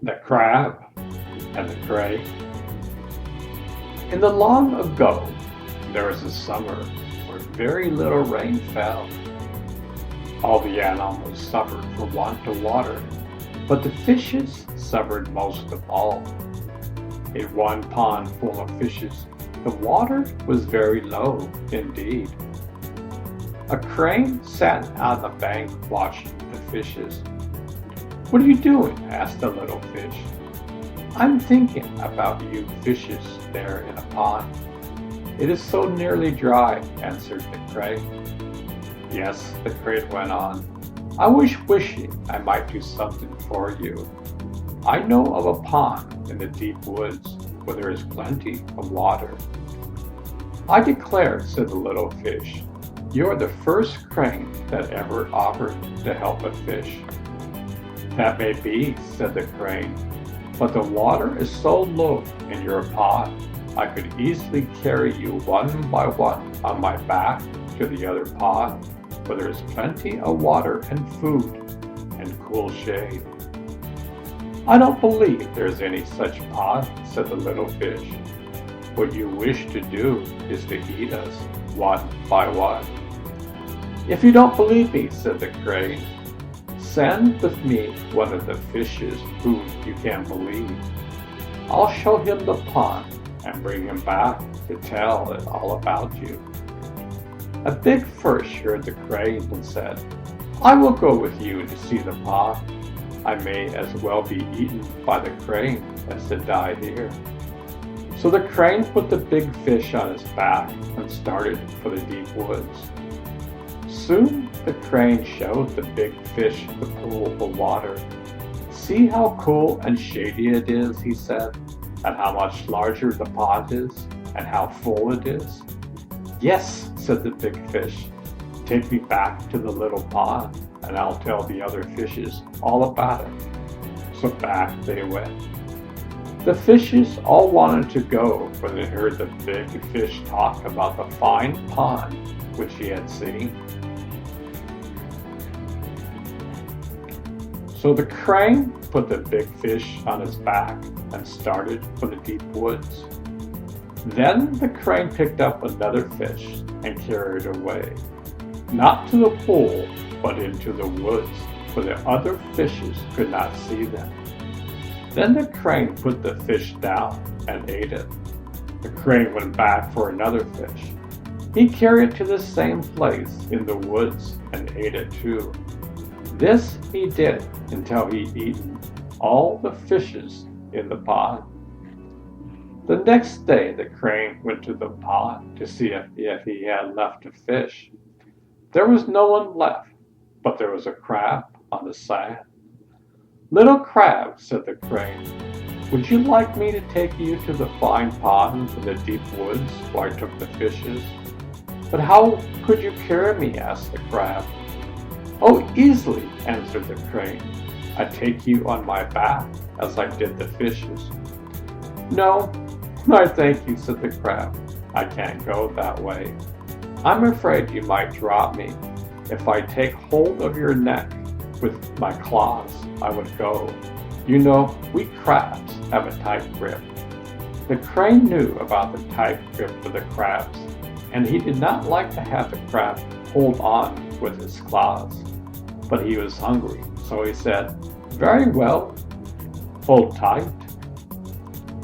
the crab and the crane. In the long ago, there was a summer where very little rain fell. All the animals suffered for want of water, but the fishes suffered most of all. In one pond full of fishes, the water was very low indeed. A crane sat on the bank watching the fishes. "What are you doing?" asked the little fish. "I'm thinking about you fishes there in a pond. It is so nearly dry," answered the crane. "Yes," the crane went on, "I was wishing I might do something for you. I know of a pond in the deep woods where there is plenty of water." "I declare," said the little fish, "you are the first crane that ever offered to help a fish." "That may be," said the crane, "but the water is so low in your pond, I could easily carry you one by one on my back to the other pond, where there is plenty of water and food and cool shade." "I don't believe there is any such pond," said the little fish. "What you wish to do is to eat us one by one." "If you don't believe me," said the crane, "send with me one of the fishes whom you can believe. I'll show him the pond and bring him back to tell it all about you." A big fish heard the crane and said, "I will go with you to see the pond. I may as well be eaten by the crane as to die here." So the crane put the big fish on his back and started for the deep woods. Soon the crane showed the big fish the pool of water. "See how cool and shady it is," he said, "and how much larger the pond is, and how full it is." "Yes," said the big fish, "take me back to the little pond, and I'll tell the other fishes all about it." So back they went. The fishes all wanted to go when they heard the big fish talk about the fine pond which he had seen. So the crane put the big fish on his back and started for the deep woods. Then the crane picked up another fish and carried it away, not to the pool, but into the woods, where the other fishes could not see them. Then the crane put the fish down and ate it. The crane went back for another fish. He carried it to the same place in the woods and ate it too. This he did until he'd eaten all the fishes in the pond. The next day the crane went to the pond to see if he had left a fish. There was no one left, but there was a crab on the sand. "Little crab," said the crane, "would you like me to take you to the fine pond in the deep woods where I took the fishes?" "But how could you carry me?" asked the crab. "Oh, easily," answered the crane. "I'd take you on my back as I did the fishes." "No, I thank you," said the crab. "I can't go that way. I'm afraid you might drop me. If I take hold of your neck with my claws, I would go. You know, we crabs have a tight grip." The crane knew about the tight grip of the crabs, and he did not like to have the crab hold on with his claws. But he was hungry, so he said, "Very well, hold tight."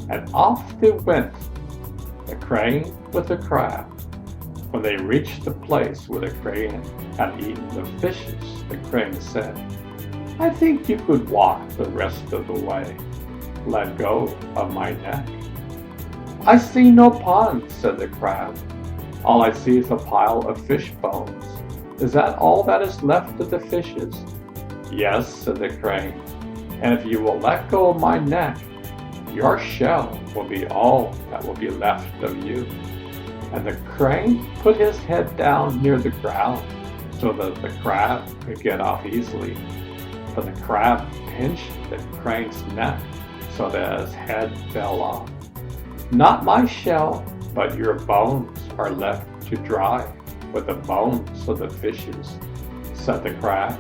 And off they went, the crane with the crab. When they reached the place where the crane had eaten the fishes, the crane said, "I think you could walk the rest of the way. Let go of my neck." "I see no pond," said the crab. "All I see is a pile of fish bones. Is that all that is left of the fishes?" "Yes," said the crane, "and if you will let go of my neck, your shell will be all that will be left of you." And the crane put his head down near the ground so that the crab could get off easily. But the crab pinched the crane's neck so that his head fell off. "Not my shell, but your bones are left to dry with the bones of the fishes," said the crab.